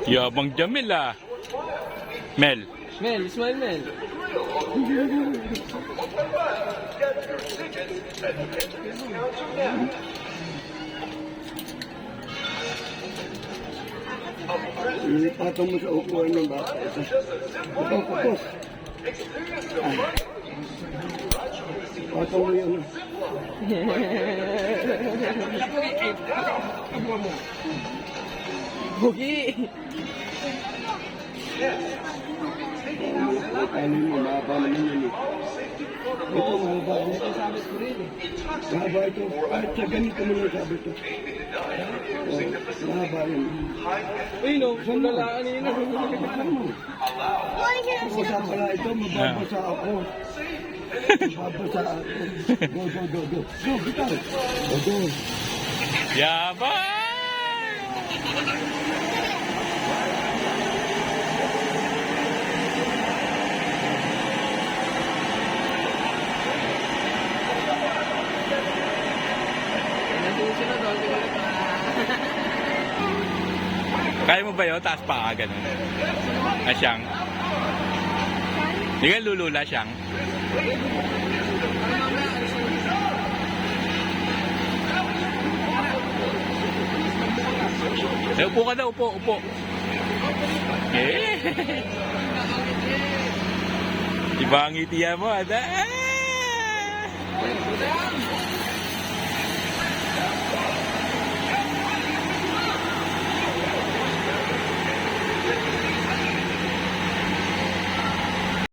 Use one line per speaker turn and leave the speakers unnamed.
Yabang Jamil ah. Mel.
Mel, smile Mel.
Ipatong mo sa upuan ng bata. Ito, kapos. Patong mo yan.
Bugi.
Ano mo, mahaba naman yun eh. Ito, mahaba. Mahaba ito. Kahit sa ganito mo lang sabi ito. Mahaba yun.
Uy, no, lalaan nila.
Mabasa pala ito, mababasa ako. Mababasa ako. Go. Go, gitar. Go.
Yabang! Kaya mo ba yun? Taas pa ka, ganun. Asyang. Hindi ka lulula, Siyang. Upo ka daw, upo. Iba ang itiya mo, ada.